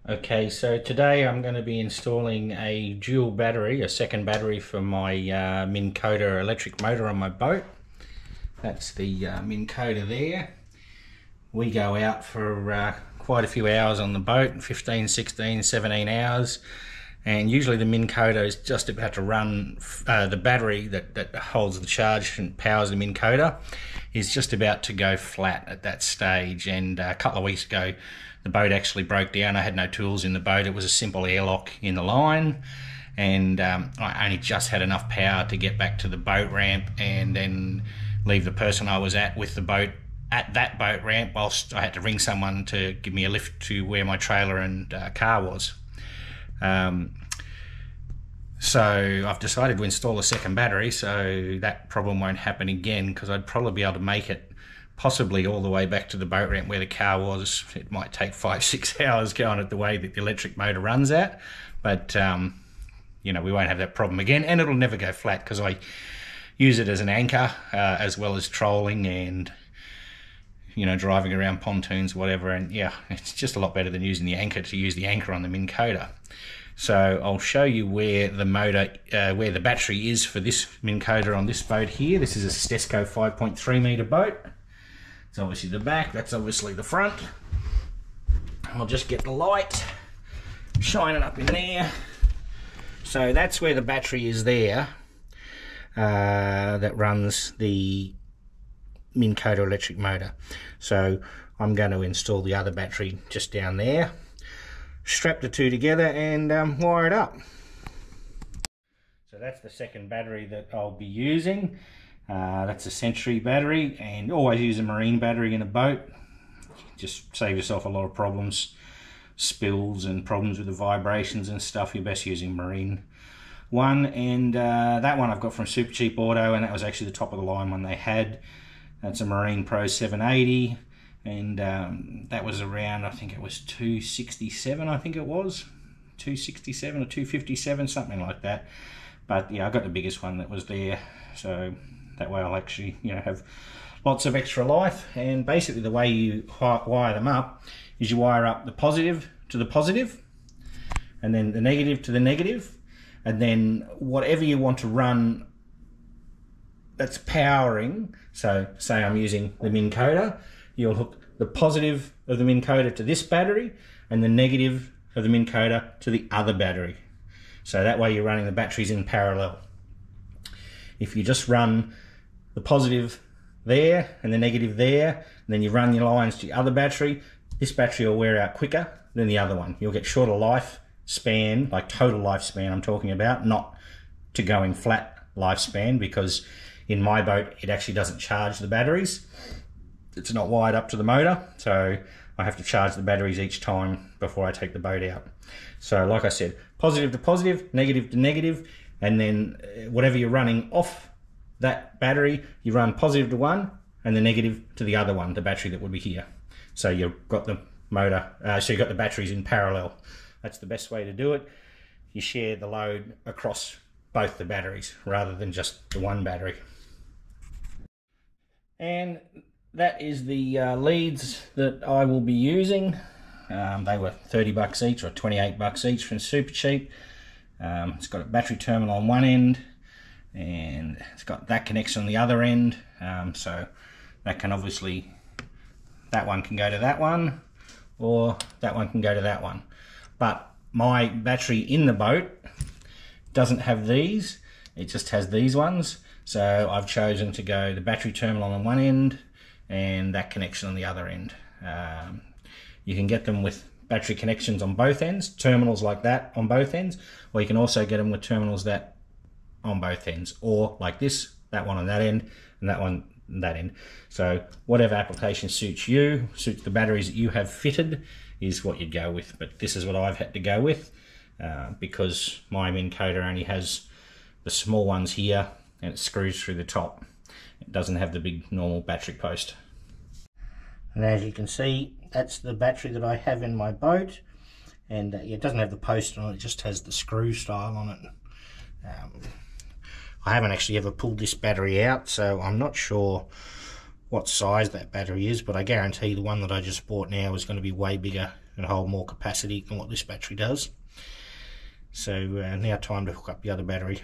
Okay, so today I'm going to be installing a dual battery, a second battery for my Minn Kota electric motor on my boat. That's the Minn Kota there. We go out for quite a few hours on the boat, 15, 16, 17 hours. And usually the Minn Kota is just about to run, the battery that holds the charge and powers the Minn Kota is just about to go flat at that stage. And a couple of weeks ago, the boat actually broke down. I had no tools in the boat. It was a simple airlock in the line. And I only just had enough power to get back to the boat ramp and then leave the person I was at with the boat at that boat ramp whilst I had to ring someone to give me a lift to where my trailer and car was. So I've decided to install a second battery so that problem won't happen again, because I'd probably be able to make it possibly all the way back to the boat ramp where the car was. It might take 5-6 hours going at the way that the electric motor runs at, but you know, we won't have that problem again, and it'll never go flat because I use it as an anchor as well as trolling and, you know, driving around pontoons, whatever. And yeah, it's just a lot better than using the anchor to use the anchor on the Minn Kota. So I'll show you where the motor, where the battery is for this Minn Kota on this boat here. This is a Stesco 5.3 metre boat. It's obviously the back, that's obviously the front. I'll just get the light shining up in there. So that's where the battery is there, that runs the Minn Kota electric motor. So I'm going to install the other battery just down there, strap the two together and wire it up. So that's the second battery that I'll be using. That's a Century battery, and always use a marine battery in a boat. Just save yourself a lot of problems, spills and problems with the vibrations and stuff. You're best using marine one, and that one I've got from Super Cheap Auto, and that was actually the top of the line one they had. That's a Marine Pro 780, and that was around, I think it was 267, I think it was 267 or 257, something like that. But yeah, I got the biggest one that was there, so that way I'll actually, you know, have lots of extra life. And basically the way you wire them up is you wire up the positive to the positive, and then the negative to the negative, and then whatever you want to run that's powering. So say I'm using the Minn Kota, you'll hook the positive of the Minn Kota to this battery and the negative of the Minn Kota to the other battery. So that way you're running the batteries in parallel. If you just run the positive there and the negative there, and then you run your lines to the other battery, this battery will wear out quicker than the other one. You'll get shorter lifespan, like total lifespan I'm talking about, not to going flat lifespan, because in my boat it actually doesn't charge the batteries. It's not wired up to the motor, so I have to charge the batteries each time before I take the boat out. So like I said, positive to positive, negative to negative, and then whatever you're running off that battery, you run positive to one and the negative to the other one, the battery that would be here. So you've got the motor, so you've got the batteries in parallel. That's the best way to do it. You share the load across both the batteries rather than just the one battery. And that is the leads that I will be using. They were 30 bucks each, or 28 bucks each from Super Cheap. It's got a battery terminal on one end, and it's got that connection on the other end. So that can obviously, that one can go to that one, or that one can go to that one. But my battery in the boat doesn't have these, it just has these ones. So I've chosen to go the battery terminal on one end and that connection on the other end. You can get them with battery connections on both ends, terminals like that on both ends, or you can also get them with terminals that on both ends, or like this, that one on that end and that one on that end. So whatever application suits you, suits the batteries that you have fitted, is what you'd go with. But this is what I've had to go with because my Minn Kota only has the small ones here and it screws through the top. It doesn't have the big normal battery post. And as you can see, that's the battery that I have in my boat, and it doesn't have the post on it, it just has the screw style on it. I haven't actually ever pulled this battery out, so I'm not sure what size that battery is, but I guarantee the one that I just bought now is going to be way bigger and hold more capacity than what this battery does. So now time to hook up the other battery.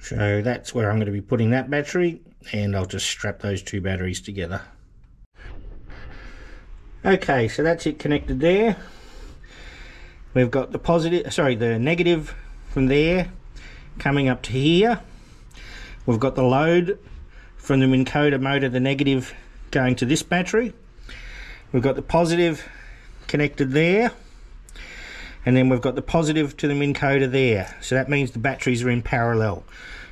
So that's where I'm going to be putting that battery, and I'll just strap those two batteries together. Okay, so that's it connected there. We've got the negative from there coming up to here. We've got the load from the Minn Kota motor, the negative going to this battery. We've got the positive connected there, and then we've got the positive to the Minn Kota there. So that means the batteries are in parallel.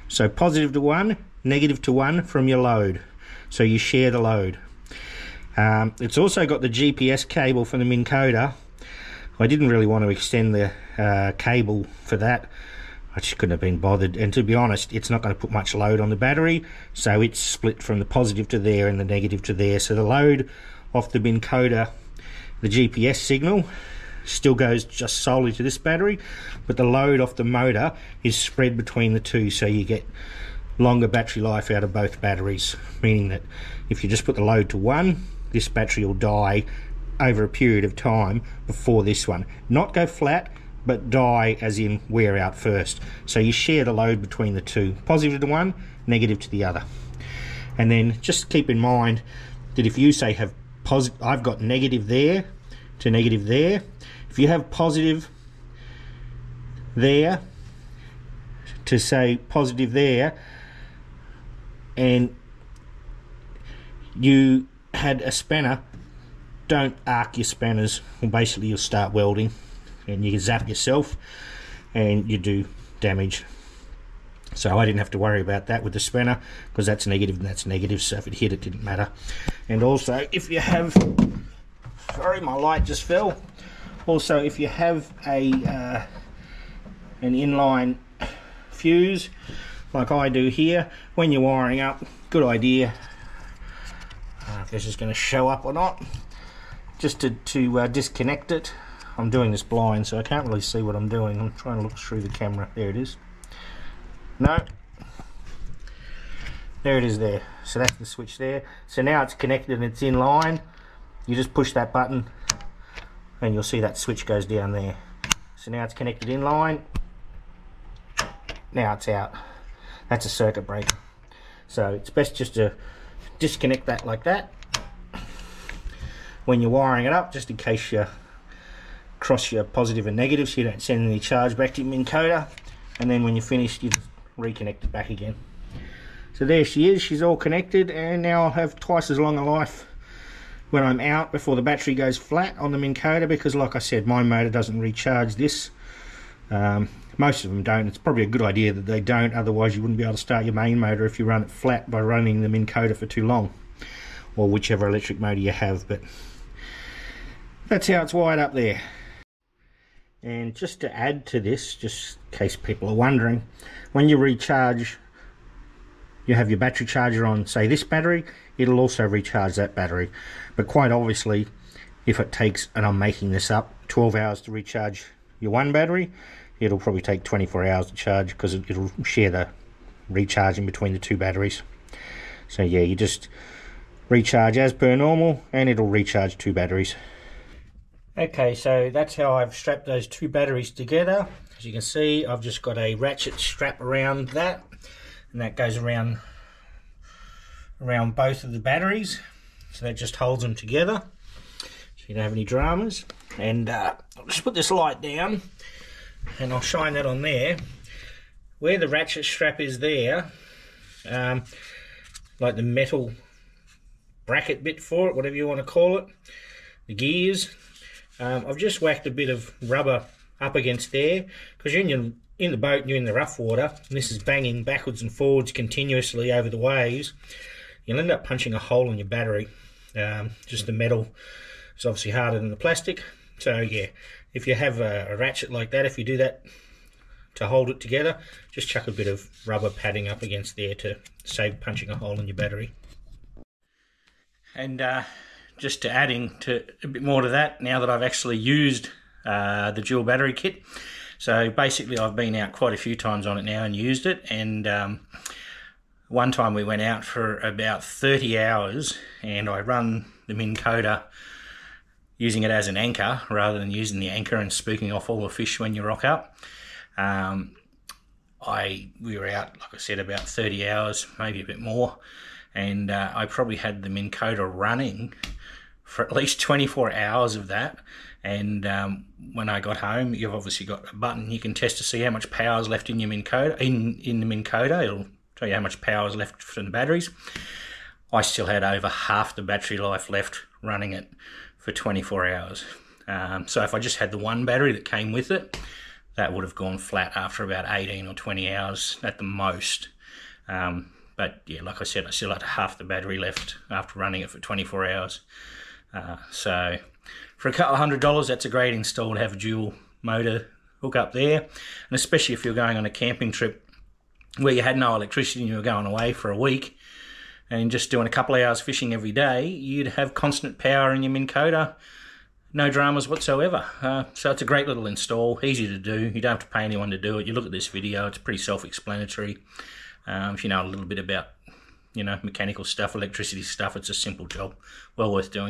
So positive to one, negative to one from your load. So you share the load. It's also got the GPS cable from the Minn Kota. I didn't really want to extend the cable for that. I just couldn't have been bothered, and to be honest, it's not going to put much load on the battery, so it's split from the positive to there and the negative to there. So the load off the Minn Kota, the GPS signal, still goes just solely to this battery, but the load off the motor is spread between the two, so you get longer battery life out of both batteries, meaning that if you just put the load to one, this battery will die over a period of time before this one. Not go flat, but die as in wear out first. So you share the load between the two, positive to one, negative to the other. And then just keep in mind that if you say have positive, I've got negative there to negative there. If you have positive there to say positive there, and you had a spanner, don't arc your spanners. Well, basically you'll start welding and you can zap yourself and you do damage. So I didn't have to worry about that with the spanner, because that's negative and that's negative, so if it hit, it didn't matter. And also if you have, sorry, my light just fell. Also if you have a an inline fuse like I do here, when you're wiring up, good idea, I don't know if this is going to show up or not, just to disconnect it. I'm doing this blind, so I can't really see what I'm doing. I'm trying to look through the camera. There it is. No. There it is there. So that's the switch there. So now it's connected and it's in line. You just push that button and you'll see that switch goes down there. So now it's connected in line. Now it's out. That's a circuit breaker. So it's best just to disconnect that like that when you're wiring it up, just in case you cross your positive and negative, so you don't send any charge back to your Minn Kota. And then when you're finished, you just reconnect it back again. So there she is, she's all connected, and now I'll have twice as long a life when I'm out before the battery goes flat on the Minn Kota, because like I said, my motor doesn't recharge this. Most of them don't. It's probably a good idea that they don't, otherwise you wouldn't be able to start your main motor if you run it flat by running the Minn Kota for too long, or whichever electric motor you have. But that's how it's wired up there. And just to add to this, just in case people are wondering, when you recharge, you have your battery charger on, say, this battery, it'll also recharge that battery. But quite obviously, if it takes, and I'm making this up, 12 hours to recharge your one battery, it'll probably take 24 hours to charge, because it'll share the recharging between the two batteries. So yeah, you just recharge as per normal and it'll recharge two batteries. Okay, so that's how I've strapped those two batteries together. As you can see, I've just got a ratchet strap around that, and that goes around both of the batteries, so that just holds them together so you don't have any dramas. And I'll just put this light down and I'll shine that on there. Where the ratchet strap is there, like the metal bracket bit for it, whatever you want to call it, the gears, I've just whacked a bit of rubber up against there, because you're in the boat and you're in the rough water, and this is banging backwards and forwards continuously over the waves. You'll end up punching a hole in your battery. Just the metal is obviously harder than the plastic. So yeah, if you have a ratchet like that, if you do that to hold it together, just chuck a bit of rubber padding up against there to save punching a hole in your battery. And just to adding to a bit more to that, now that I've actually used the dual battery kit, so basically I've been out quite a few times on it now and used it, and one time we went out for about 30 hours and I run the Minn Kota using it as an anchor rather than using the anchor and spooking off all the fish when you rock up. We were out, like I said, about 30 hours, maybe a bit more, and I probably had the Minn Kota running for at least 24 hours of that. And when I got home, you've obviously got a button you can test to see how much power is left in your Minn Kota. In the Minn Kota, it'll tell you how much power is left from the batteries. I still had over half the battery life left running it for 24 hours. So if I just had the one battery that came with it, that would have gone flat after about 18 or 20 hours at the most. But yeah, like I said, I still had half the battery left after running it for 24 hours. So for a couple of $100, that's a great install to have a dual motor hook up there. And especially if you're going on a camping trip where you had no electricity and you were going away for a week and just doing a couple of hours fishing every day, you'd have constant power in your Minn Kota. No dramas whatsoever. So it's a great little install, easy to do. You don't have to pay anyone to do it. You look at this video, it's pretty self-explanatory. If you know a little bit about, mechanical stuff, electricity stuff, it's a simple job, well worth doing.